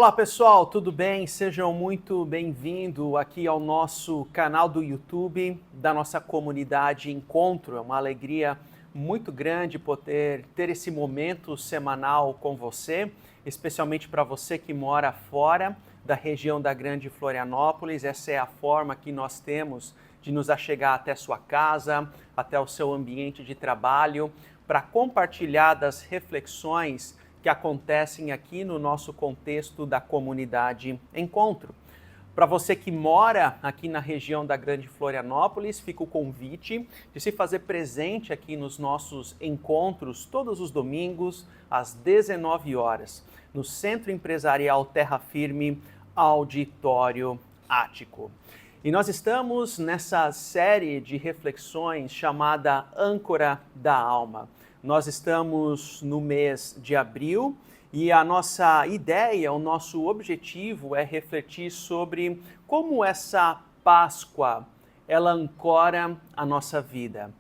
Olá pessoal, tudo bem? Sejam muito bem-vindos aqui ao nosso canal do YouTube da nossa comunidade Encontro. É uma alegria muito grande poder ter esse momento semanal com você, especialmente para você que mora fora da região da Grande Florianópolis. Essa é a forma que nós temos de nos achegar até sua casa, até o seu ambiente de trabalho, para compartilhar das reflexões que acontecem aqui no nosso contexto da comunidade Encontro. Para você que mora aqui na região da Grande Florianópolis, fica o convite de se fazer presente aqui nos nossos encontros todos os domingos às 19 horas, no Centro Empresarial Terra Firme, Auditório Ático. E nós estamos nessa série de reflexões chamada Âncora da Alma. Nós estamos no mês de abril e a nossa ideia, o nosso objetivo é refletir sobre como essa Páscoa, ela ancora a nossa vida.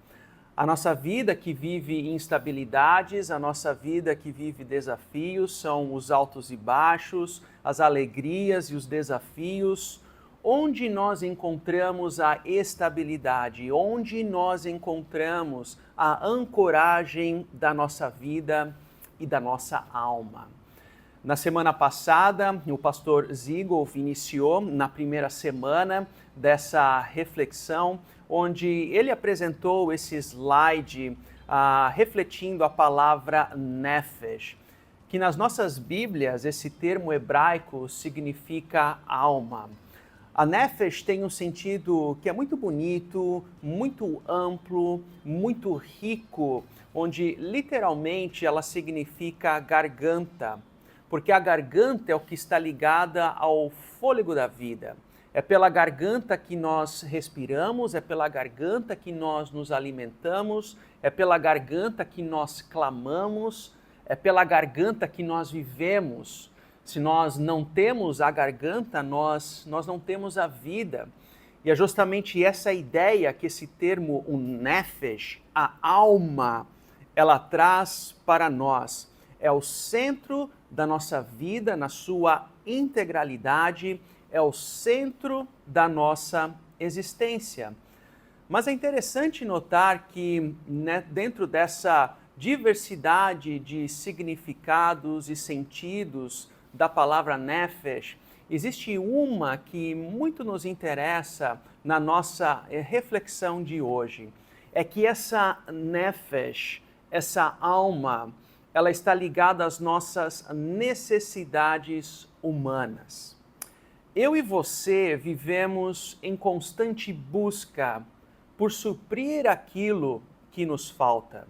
A nossa vida que vive instabilidades, a nossa vida que vive desafios, são os altos e baixos, as alegrias e os desafios. Onde nós encontramos a estabilidade, onde nós encontramos a ancoragem da nossa vida e da nossa alma. Na semana passada, o pastor Ziegolf iniciou na primeira semana dessa reflexão, onde ele apresentou esse slide refletindo a palavra nefesh, que nas nossas Bíblias esse termo hebraico significa alma. A nefesh tem um sentido que é muito bonito, muito amplo, muito rico, onde literalmente ela significa garganta, porque a garganta é o que está ligada ao fôlego da vida. É pela garganta que nós respiramos, é pela garganta que nós nos alimentamos, é pela garganta que nós clamamos, é pela garganta que nós vivemos. Se nós não temos a garganta, nós não temos a vida. E é justamente essa ideia que esse termo, o nefesh, a alma, ela traz para nós. É o centro da nossa vida, na sua integralidade, é o centro da nossa existência. Mas é interessante notar que dentro dessa diversidade de significados e sentidos da palavra nefesh, existe uma que muito nos interessa na nossa reflexão de hoje. É que essa nefesh, essa alma, ela está ligada às nossas necessidades humanas. Eu e você vivemos em constante busca por suprir aquilo que nos falta.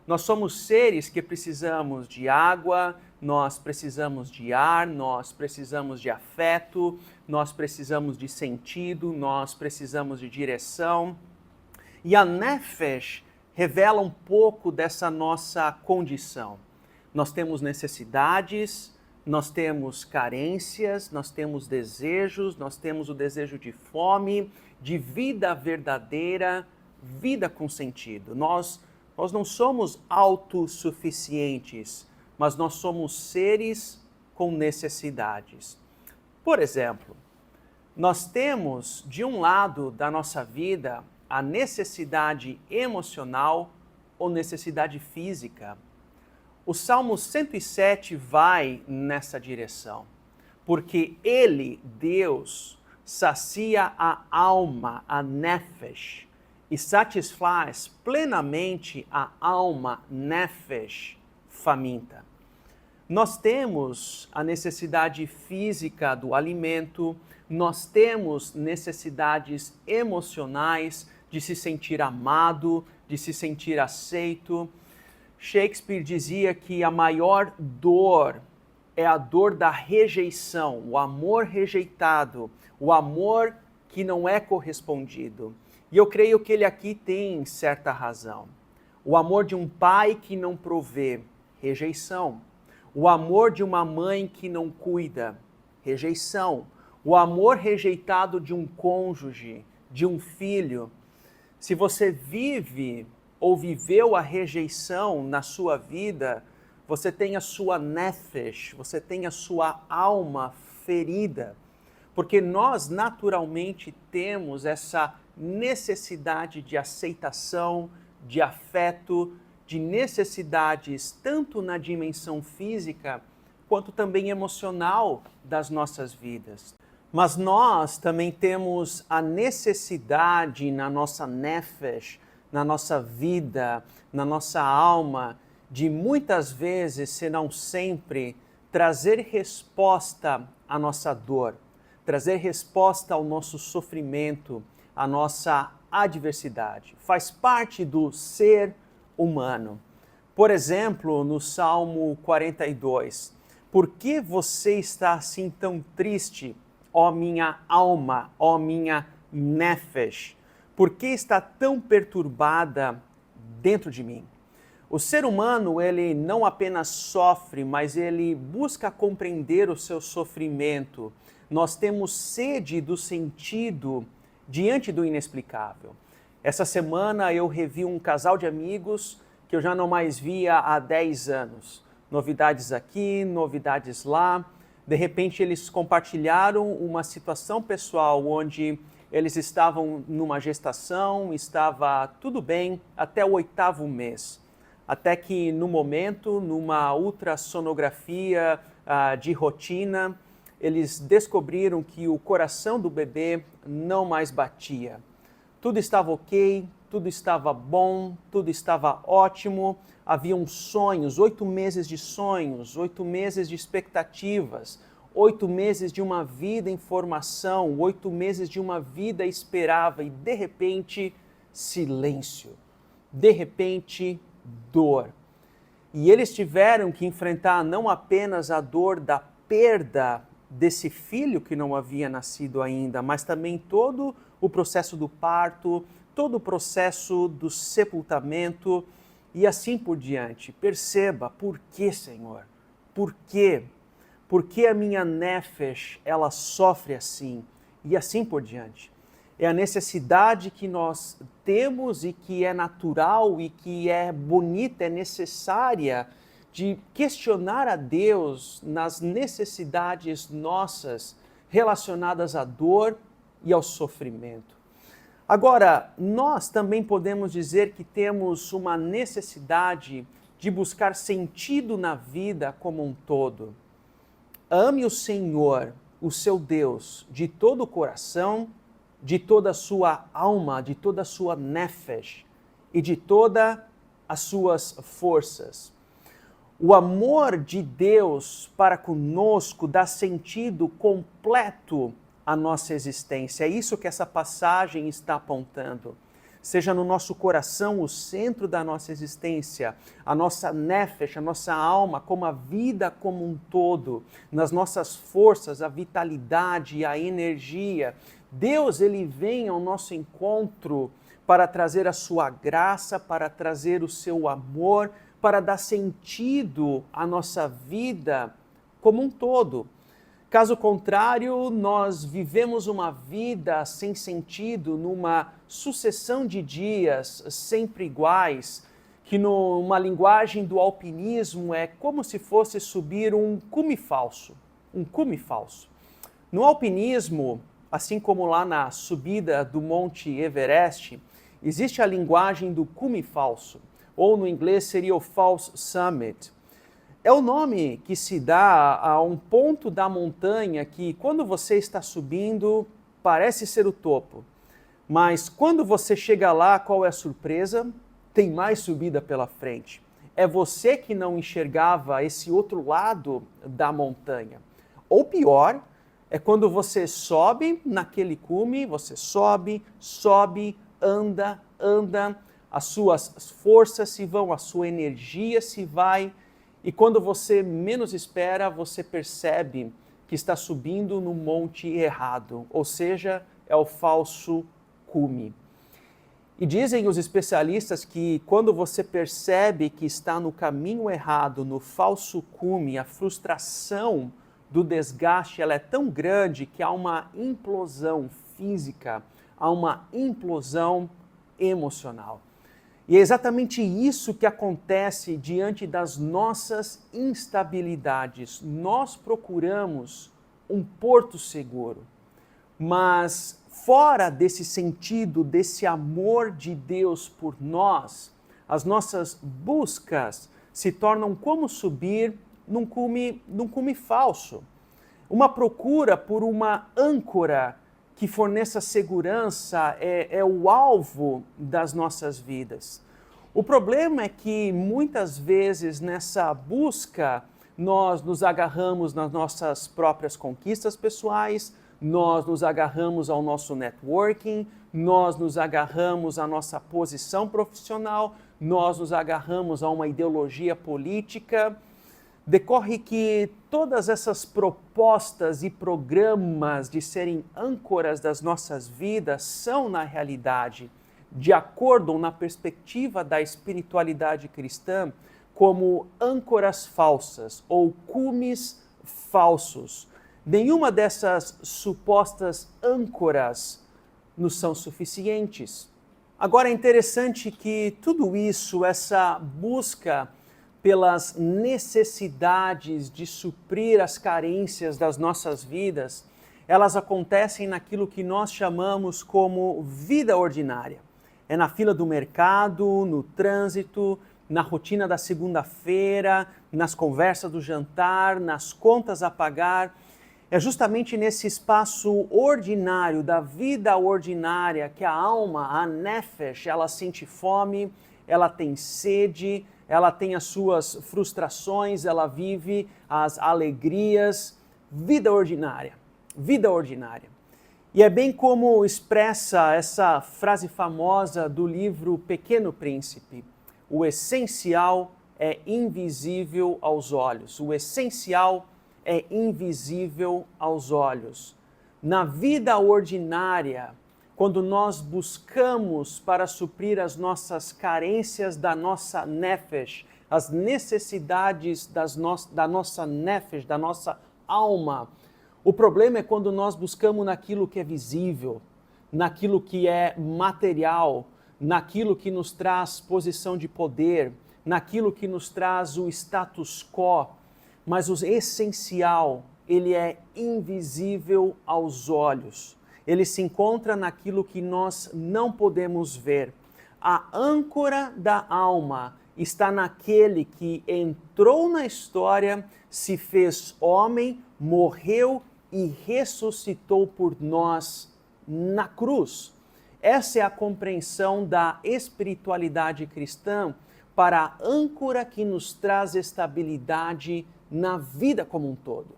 Nós somos seres que precisamos de água, nós precisamos de ar, nós precisamos de afeto, nós precisamos de sentido, nós precisamos de direção. E a nefesh revela um pouco dessa nossa condição. Nós temos necessidades, nós temos carências, nós temos desejos, nós temos o desejo de fome, de vida verdadeira, vida com sentido. Nós não somos autossuficientes, mas nós somos seres com necessidades. Por exemplo, nós temos, de um lado da nossa vida, a necessidade emocional ou necessidade física. O Salmo 107 vai nessa direção, porque Ele, Deus, sacia a alma, a nefesh, e satisfaz plenamente a alma nefesh faminta. Nós temos a necessidade física do alimento, nós temos necessidades emocionais de se sentir amado, de se sentir aceito. Shakespeare dizia que a maior dor é a dor da rejeição, o amor rejeitado, o amor que não é correspondido. E eu creio que ele aqui tem certa razão. O amor de um pai que não provê, rejeição. O amor de uma mãe que não cuida, rejeição. O amor rejeitado de um cônjuge, de um filho. Se você vive ou viveu a rejeição na sua vida, você tem a sua nefesh, você tem a sua alma ferida, porque nós naturalmente temos essa necessidade de aceitação, de afeto, de necessidades tanto na dimensão física quanto também emocional das nossas vidas. Mas nós também temos a necessidade na nossa nefesh, na nossa vida, na nossa alma, de muitas vezes, se não sempre, trazer resposta à nossa dor, trazer resposta ao nosso sofrimento, à nossa adversidade. Faz parte do ser humano. Por exemplo, no Salmo 42, por que você está assim tão triste, ó minha alma, ó minha nefesh? Por que está tão perturbada dentro de mim? O ser humano, ele não apenas sofre, mas ele busca compreender o seu sofrimento. Nós temos sede do sentido diante do inexplicável. Essa semana eu revi um casal de amigos que eu já não mais via há 10 anos. Novidades aqui, novidades lá. De repente eles compartilharam uma situação pessoal onde eles estavam numa gestação, estava tudo bem até o 8º mês. Até que no momento, numa ultrassonografia de rotina, eles descobriram que o coração do bebê não mais batia. Tudo estava ok, tudo estava bom, tudo estava ótimo. Haviam sonhos, 8 meses de sonhos, 8 meses de expectativas, 8 meses de uma vida em formação, 8 meses de uma vida esperava e de repente, silêncio. De repente, dor. E eles tiveram que enfrentar não apenas a dor da perda desse filho que não havia nascido ainda, mas também todo o processo do parto, todo o processo do sepultamento e assim por diante. Perceba, por que, Senhor? Por quê? Por que a minha nefesh, ela sofre assim? E assim por diante. É a necessidade que nós temos e que é natural e que é bonita, é necessária de questionar a Deus nas necessidades nossas relacionadas à dor e ao sofrimento. Agora, nós também podemos dizer que temos uma necessidade de buscar sentido na vida como um todo. Ame o Senhor, o seu Deus, de todo o coração, de toda a sua alma, de toda a sua nefesh e de todas as suas forças. O amor de Deus para conosco dá sentido completo à nossa existência. É isso que essa passagem está apontando. Seja no nosso coração o centro da nossa existência, a nossa nefesh, a nossa alma, como a vida como um todo, nas nossas forças, a vitalidade, a energia. Deus, ele vem ao nosso encontro para trazer a sua graça, para trazer o seu amor, para dar sentido à nossa vida como um todo. Caso contrário, nós vivemos uma vida sem sentido, numa sucessão de dias sempre iguais, que numa linguagem do alpinismo é como se fosse subir um cume falso. Um cume falso. No alpinismo, assim como lá na subida do Monte Everest, existe a linguagem do cume falso, ou no inglês seria o false summit. É o nome que se dá a um ponto da montanha que, quando você está subindo, parece ser o topo. Mas quando você chega lá, qual é a surpresa? Tem mais subida pela frente. É você que não enxergava esse outro lado da montanha. Ou pior, é quando você sobe naquele cume, você sobe, anda, as suas forças se vão, a sua energia se vai, e quando você menos espera, você percebe que está subindo no monte errado, ou seja, é o falso cume. E dizem os especialistas que quando você percebe que está no caminho errado, no falso cume, a frustração do desgaste ela é tão grande que há uma implosão física, há uma implosão emocional. E é exatamente isso que acontece diante das nossas instabilidades. Nós procuramos um porto seguro, mas fora desse sentido, desse amor de Deus por nós, as nossas buscas se tornam como subir num cume falso. Uma procura por uma âncora que forneça segurança é o alvo das nossas vidas. O problema é que muitas vezes nessa busca nós nos agarramos nas nossas próprias conquistas pessoais, nós nos agarramos ao nosso networking, nós nos agarramos à nossa posição profissional, nós nos agarramos a uma ideologia política. Decorre que todas essas propostas e programas de serem âncoras das nossas vidas são, na realidade, de acordo na perspectiva da espiritualidade cristã, como âncoras falsas ou cumes falsos. Nenhuma dessas supostas âncoras nos são suficientes. Agora é interessante que tudo isso, essa busca pelas necessidades de suprir as carências das nossas vidas, elas acontecem naquilo que nós chamamos como vida ordinária. É na fila do mercado, no trânsito, na rotina da segunda-feira, nas conversas do jantar, nas contas a pagar. É justamente nesse espaço ordinário, da vida ordinária, que a alma, a nefesh, ela sente fome, ela tem sede, ela tem as suas frustrações, ela vive as alegrias, vida ordinária, vida ordinária. E é bem como expressa essa frase famosa do livro Pequeno Príncipe: o essencial é invisível aos olhos. O essencial é invisível aos olhos. Na vida ordinária, quando nós buscamos para suprir as nossas carências da nossa nefesh, as necessidades da nossa nefesh, da nossa alma, o problema é quando nós buscamos naquilo que é visível, naquilo que é material, naquilo que nos traz posição de poder, naquilo que nos traz o status quo, mas o essencial, ele é invisível aos olhos. Ele se encontra naquilo que nós não podemos ver. A âncora da alma está naquele que entrou na história, se fez homem, morreu e ressuscitou por nós na cruz. Essa é a compreensão da espiritualidade cristã para a âncora que nos traz estabilidade na vida como um todo.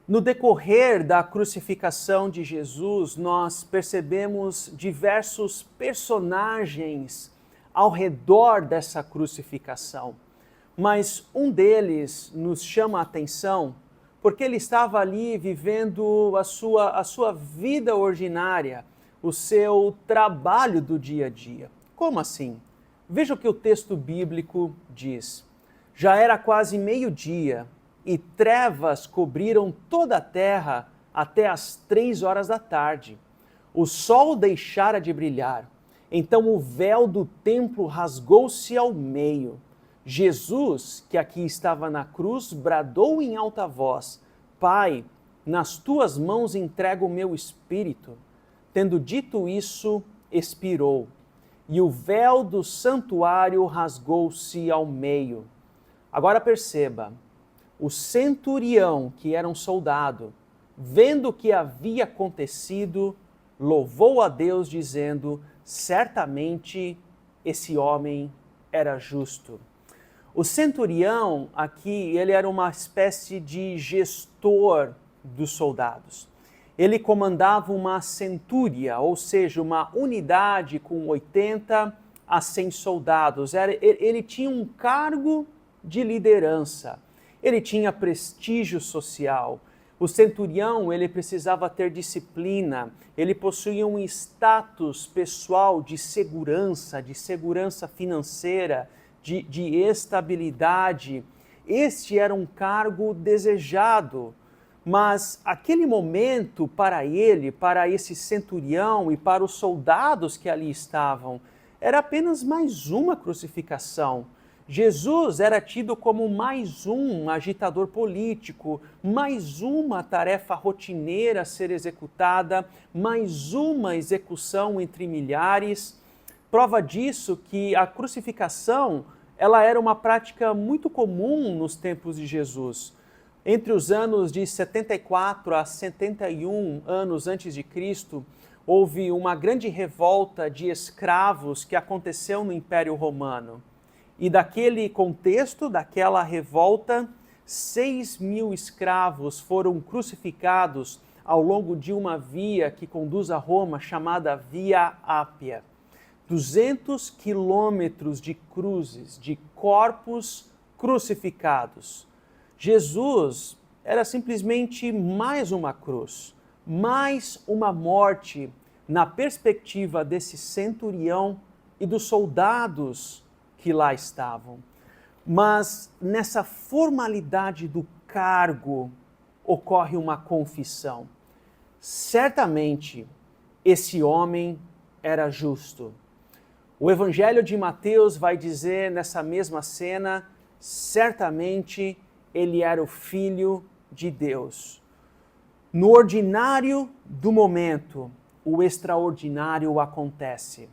No decorrer da crucificação de Jesus, nós percebemos diversos personagens ao redor dessa crucificação, mas um deles nos chama a atenção porque ele estava ali vivendo a sua vida ordinária, o seu trabalho do dia a dia. Como assim? Veja o que o texto bíblico diz. Já era quase meio-dia, e trevas cobriram toda a terra até as 3 horas da tarde. O sol deixara de brilhar. Então o véu do templo rasgou-se ao meio. Jesus, que aqui estava na cruz, bradou em alta voz: Pai, nas tuas mãos entrego o meu espírito. Tendo dito isso, expirou. E o véu do santuário rasgou-se ao meio. Agora perceba, o centurião, que era um soldado, vendo o que havia acontecido, louvou a Deus, dizendo: certamente esse homem era justo. O centurião aqui, ele era uma espécie de gestor dos soldados. Ele comandava uma centúria, ou seja, uma unidade com 80 a 100 soldados. Ele tinha um cargo de liderança. Ele tinha prestígio social. O centurião, ele precisava ter disciplina. Ele possuía um status pessoal de segurança financeira, de estabilidade. Este era um cargo desejado. Mas aquele momento para ele, para esse centurião e para os soldados que ali estavam, era apenas mais uma crucificação. Jesus era tido como mais um agitador político, mais uma tarefa rotineira a ser executada, mais uma execução entre milhares. Prova disso que a crucificação, ela era uma prática muito comum nos tempos de Jesus. Entre os anos de 74 a 71 anos antes de Cristo, houve uma grande revolta de escravos que aconteceu no Império Romano. E daquele contexto, daquela revolta, 6.000 escravos foram crucificados ao longo de uma via que conduz a Roma, chamada Via Ápia. 200 quilômetros de cruzes, de corpos crucificados. Jesus era simplesmente mais uma cruz, mais uma morte na perspectiva desse centurião e dos soldados que lá estavam. Mas nessa formalidade do cargo ocorre uma confissão. Certamente esse homem era justo. O Evangelho de Mateus vai dizer nessa mesma cena, certamente ele era o Filho de Deus. No ordinário do momento, o extraordinário acontece.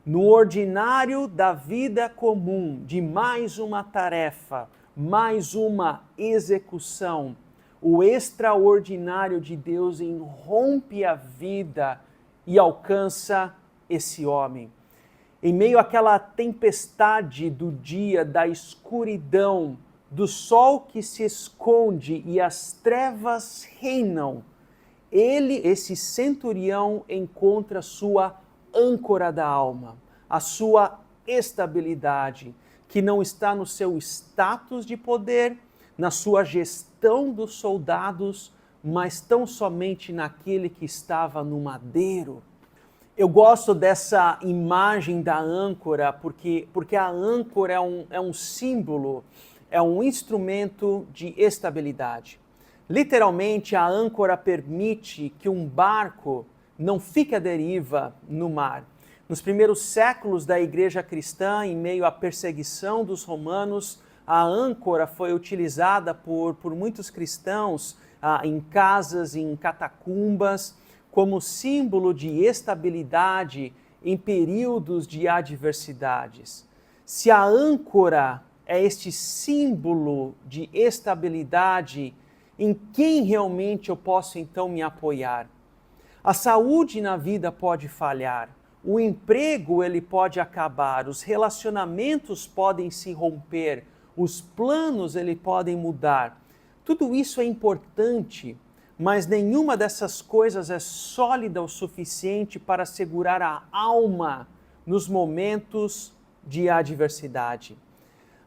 No ordinário da vida comum, de mais uma tarefa, mais uma execução, o extraordinário de Deus irrompe a vida e alcança esse homem. Em meio àquela tempestade do dia, da escuridão, do sol que se esconde e as trevas reinam, esse centurião, encontra sua âncora da alma, a sua estabilidade, que não está no seu status de poder, na sua gestão dos soldados, mas tão somente naquele que estava no madeiro. Eu gosto dessa imagem da âncora, porque a âncora é um símbolo, é um instrumento de estabilidade. Literalmente, a âncora permite que um barco não fique à deriva no mar. Nos primeiros séculos da igreja cristã, em meio à perseguição dos romanos, a âncora foi utilizada por muitos cristãos em casas, em catacumbas, como símbolo de estabilidade em períodos de adversidades. Se a âncora é este símbolo de estabilidade, em quem realmente eu posso então me apoiar? A saúde na vida pode falhar, o emprego ele pode acabar, os relacionamentos podem se romper, os planos ele podem mudar. Tudo isso é importante, mas nenhuma dessas coisas é sólida o suficiente para segurar a alma nos momentos de adversidade.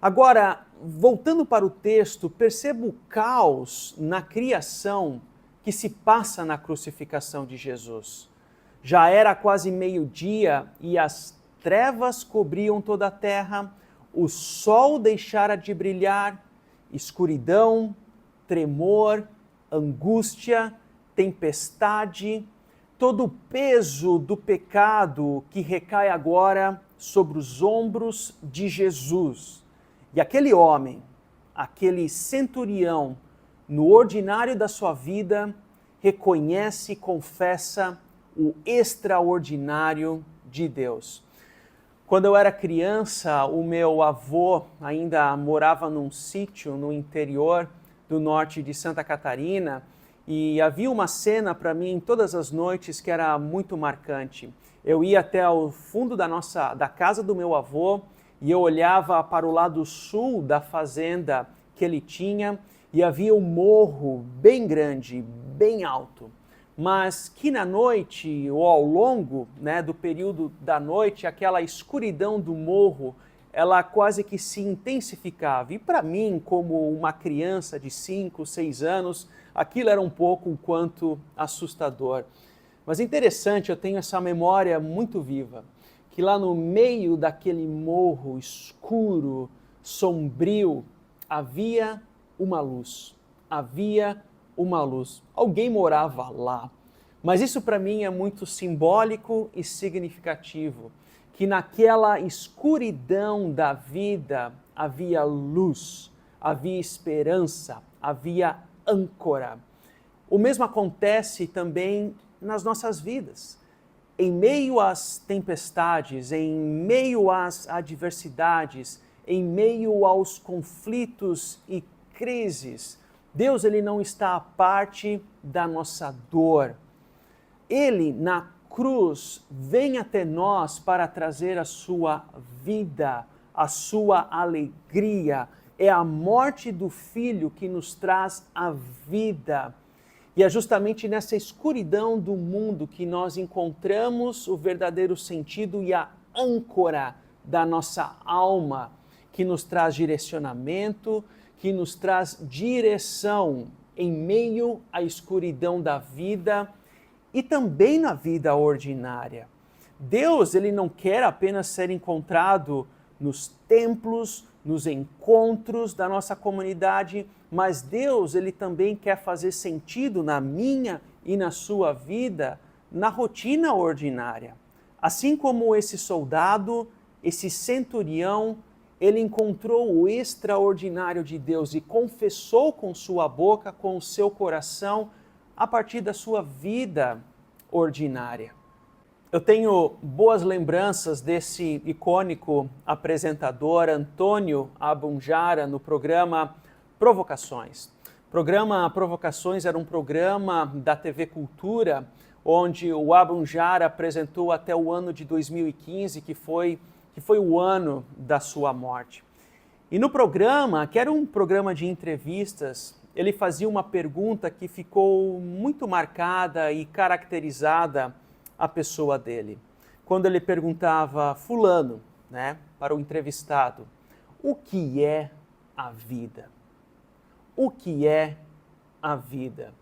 Agora, voltando para o texto, perceba o caos na criação que se passa na crucificação de Jesus. Já era quase meio-dia e as trevas cobriam toda a terra, o sol deixara de brilhar, escuridão, tremor, angústia, tempestade, todo o peso do pecado que recai agora sobre os ombros de Jesus. E aquele homem, aquele centurião, no ordinário da sua vida, reconhece e confessa o extraordinário de Deus. Quando eu era criança, o meu avô ainda morava num sítio no interior do norte de Santa Catarina e havia uma cena para mim todas as noites que era muito marcante. Eu ia até o fundo da casa do meu avô e eu olhava para o lado sul da fazenda que ele tinha e havia um morro bem grande, bem alto, mas que na noite ou ao longo do período da noite, aquela escuridão do morro, ela quase que se intensificava. E para mim, como uma criança de 5, 6 anos, aquilo era um pouco um quanto assustador. Mas é interessante, eu tenho essa memória muito viva, que lá no meio daquele morro escuro, sombrio, havia uma luz. Havia uma luz. Alguém morava lá. Mas isso para mim é muito simbólico e significativo. que naquela escuridão da vida havia luz, havia esperança, havia âncora. O mesmo acontece também nas nossas vidas. Em meio às tempestades, em meio às adversidades, em meio aos conflitos e crises, Deus ele não está à parte da nossa dor. Ele, na cruz, vem até nós para trazer a sua vida, a sua alegria. É a morte do Filho que nos traz a vida. E é justamente nessa escuridão do mundo que nós encontramos o verdadeiro sentido e a âncora da nossa alma, que nos traz direcionamento, que nos traz direção em meio à escuridão da vida e também na vida ordinária. Deus, ele não quer apenas ser encontrado nos templos, nos encontros da nossa comunidade, mas Deus, ele também quer fazer sentido na minha e na sua vida, na rotina ordinária. Assim como esse soldado, esse centurião, ele encontrou o extraordinário de Deus e confessou com sua boca, com o seu coração, a partir da sua vida ordinária. Eu tenho boas lembranças desse icônico apresentador Antônio Abunjara no programa Provocações. O programa Provocações era um programa da TV Cultura, onde o Abunjara apresentou até o ano de 2015, que foi o ano da sua morte. E no programa, que era um programa de entrevistas, ele fazia uma pergunta que ficou muito marcada e caracterizada a pessoa dele. Quando ele perguntava, fulano, para o entrevistado, o que é a vida? O que é a vida?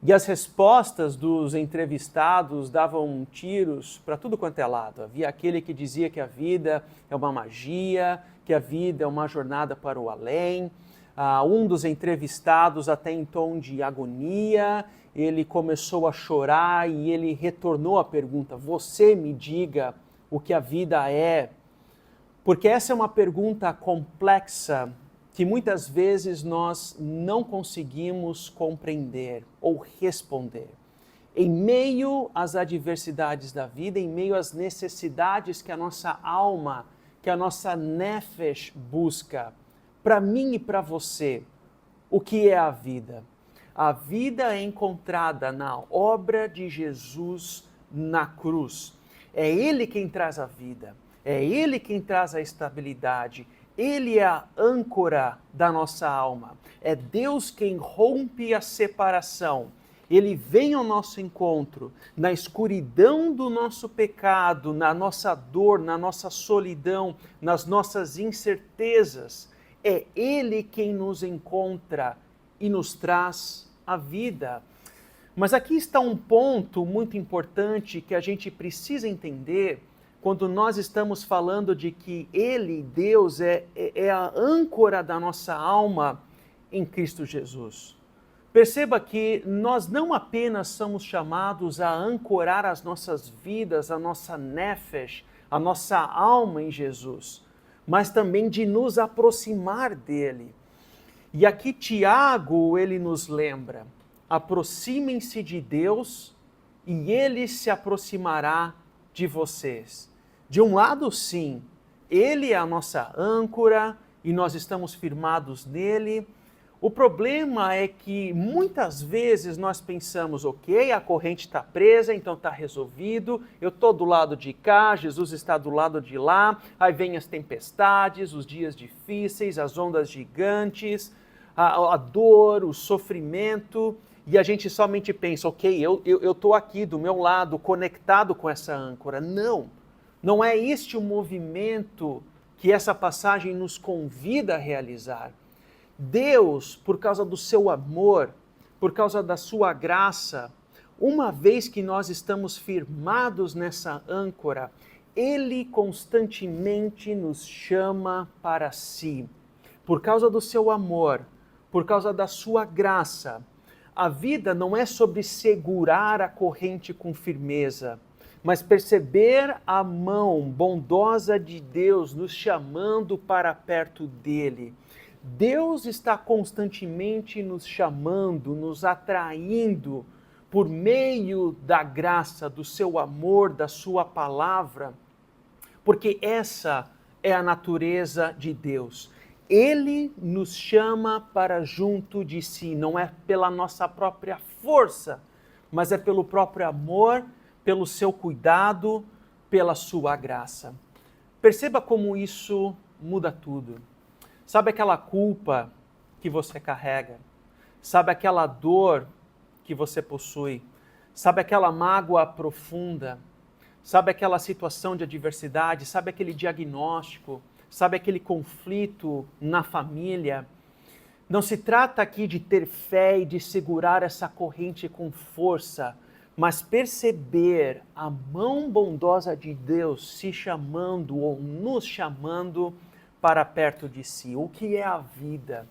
E as respostas dos entrevistados davam tiros para tudo quanto é lado. Havia aquele que dizia que a vida é uma magia, que a vida é uma jornada para o além. Um dos entrevistados, até em tom de agonia, ele começou a chorar e ele retornou a pergunta: você me diga o que a vida é? Porque essa é uma pergunta complexa que muitas vezes nós não conseguimos compreender ou responder. Em meio às adversidades da vida, em meio às necessidades que a nossa alma, que a nossa nefesh busca, para mim e para você, o que é a vida? A vida é encontrada na obra de Jesus na cruz. É Ele quem traz a vida, é Ele quem traz a estabilidade, Ele é a âncora da nossa alma. É Deus quem rompe a separação. Ele vem ao nosso encontro na escuridão do nosso pecado, na nossa dor, na nossa solidão, nas nossas incertezas. É Ele quem nos encontra e nos traz a vida. Mas aqui está um ponto muito importante que a gente precisa entender quando nós estamos falando de que Ele, Deus, é a âncora da nossa alma em Cristo Jesus. Perceba que nós não apenas somos chamados a ancorar as nossas vidas, a nossa nefesh, a nossa alma em Jesus, mas também de nos aproximar dele. E aqui Tiago, ele nos lembra: aproximem-se de Deus e Ele se aproximará de vocês. De um lado, sim, Ele é a nossa âncora e nós estamos firmados nele. O problema é que muitas vezes nós pensamos, ok, a corrente está presa, então está resolvido, eu estou do lado de cá, Jesus está do lado de lá, aí vem as tempestades, os dias difíceis, as ondas gigantes, a dor, o sofrimento, e a gente somente pensa, ok, eu estou aqui do meu lado, conectado com essa âncora. Não é este o movimento que essa passagem nos convida a realizar. Deus, por causa do seu amor, por causa da sua graça, uma vez que nós estamos firmados nessa âncora, Ele constantemente nos chama para si. Por causa do seu amor, por causa da sua graça, a vida não é sobre segurar a corrente com firmeza, mas perceber a mão bondosa de Deus nos chamando para perto dele. Deus está constantemente nos chamando, nos atraindo por meio da graça, do seu amor, da sua palavra, porque essa é a natureza de Deus. Ele nos chama para junto de si, não é pela nossa própria força, mas é pelo próprio amor, pelo seu cuidado, pela sua graça. Perceba como isso muda tudo. Sabe aquela culpa que você carrega? Sabe aquela dor que você possui? Sabe aquela mágoa profunda? Sabe aquela situação de adversidade? Sabe aquele diagnóstico? Sabe aquele conflito na família? Não se trata aqui de ter fé e de segurar essa corrente com força, mas perceber a mão bondosa de Deus se chamando ou nos chamando para perto de si. O que é a vida?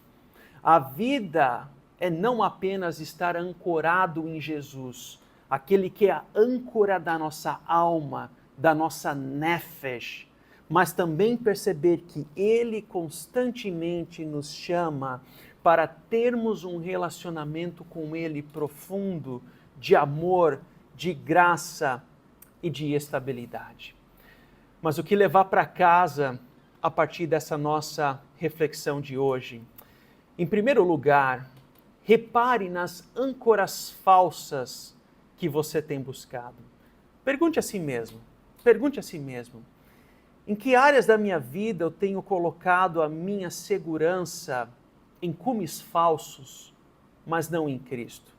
A vida é não apenas estar ancorado em Jesus, aquele que é a âncora da nossa alma, da nossa nefesh, mas também perceber que Ele constantemente nos chama para termos um relacionamento com Ele profundo, de amor, de graça e de estabilidade. Mas o que levar para casa a partir dessa nossa reflexão de hoje? Em primeiro lugar, repare nas âncoras falsas que você tem buscado. Pergunte a si mesmo, em que áreas da minha vida eu tenho colocado a minha segurança em cumes falsos, mas não em Cristo?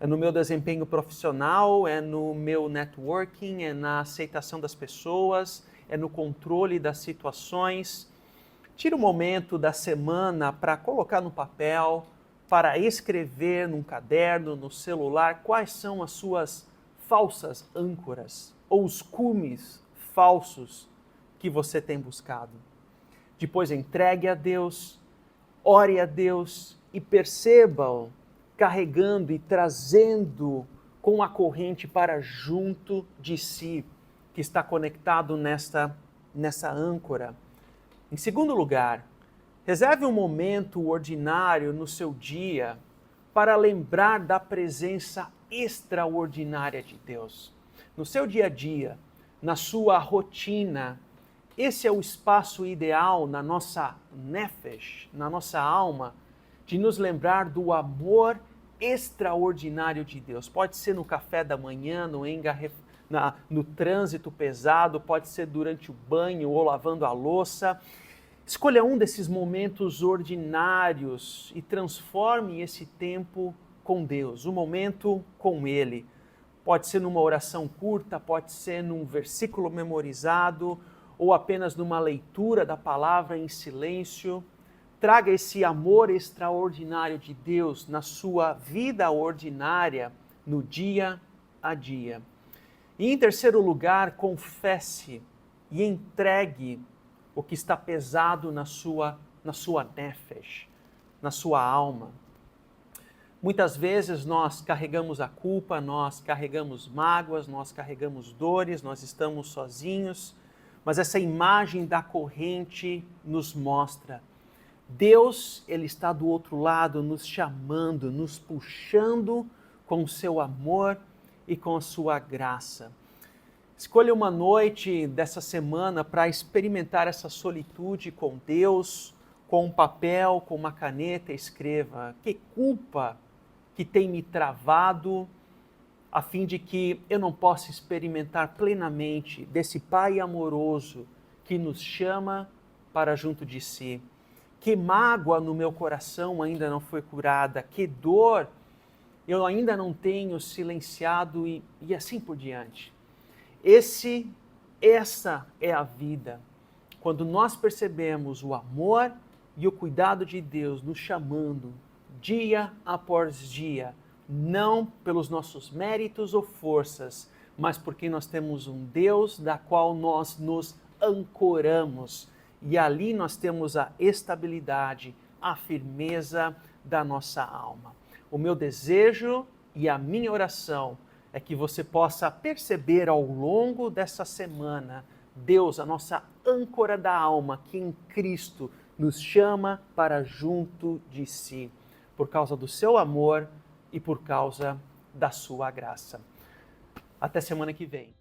É no meu desempenho profissional, é no meu networking, é na aceitação das pessoas, é no controle das situações. Tira um momento da semana para colocar no papel, para escrever num caderno, no celular, quais são as suas falsas âncoras ou os cumes falsos que você tem buscado. Depois entregue a Deus, ore a Deus e perceba-o carregando e trazendo com a corrente para junto de si, que está conectado nessa âncora. Em segundo lugar, reserve um momento ordinário no seu dia para lembrar da presença extraordinária de Deus. No seu dia a dia, na sua rotina, esse é o espaço ideal na nossa nefesh, na nossa alma, de nos lembrar do amor extraordinário de Deus. Pode ser no café da manhã, no trânsito pesado, pode ser durante o banho ou lavando a louça. Escolha um desses momentos ordinários e transforme esse tempo com Deus, um momento com Ele. Pode ser numa oração curta, pode ser num versículo memorizado ou apenas numa leitura da palavra em silêncio. Traga esse amor extraordinário de Deus na sua vida ordinária, no dia a dia. E em terceiro lugar, confesse e entregue o que está pesado na sua nefesh, na sua alma. Muitas vezes nós carregamos a culpa, nós carregamos mágoas, nós carregamos dores, nós estamos sozinhos, mas essa imagem da corrente nos mostra Deus, Ele está do outro lado, nos chamando, nos puxando com o seu amor e com a sua graça. Escolha uma noite dessa semana para experimentar essa solitude com Deus, com um papel, com uma caneta, escreva: que culpa que tem me travado, a fim de que eu não possa experimentar plenamente desse Pai amoroso que nos chama para junto de si. Que mágoa no meu coração ainda não foi curada, que dor eu ainda não tenho silenciado e assim por diante. Essa é a vida. Quando nós percebemos o amor e o cuidado de Deus nos chamando dia após dia, não pelos nossos méritos ou forças, mas porque nós temos um Deus da qual nós nos ancoramos. E ali nós temos a estabilidade, a firmeza da nossa alma. O meu desejo e a minha oração é é que você possa perceber ao longo dessa semana Deus, a nossa âncora da alma, que em Cristo nos chama para junto de si, por causa do seu amor e por causa da sua graça. Até semana que vem.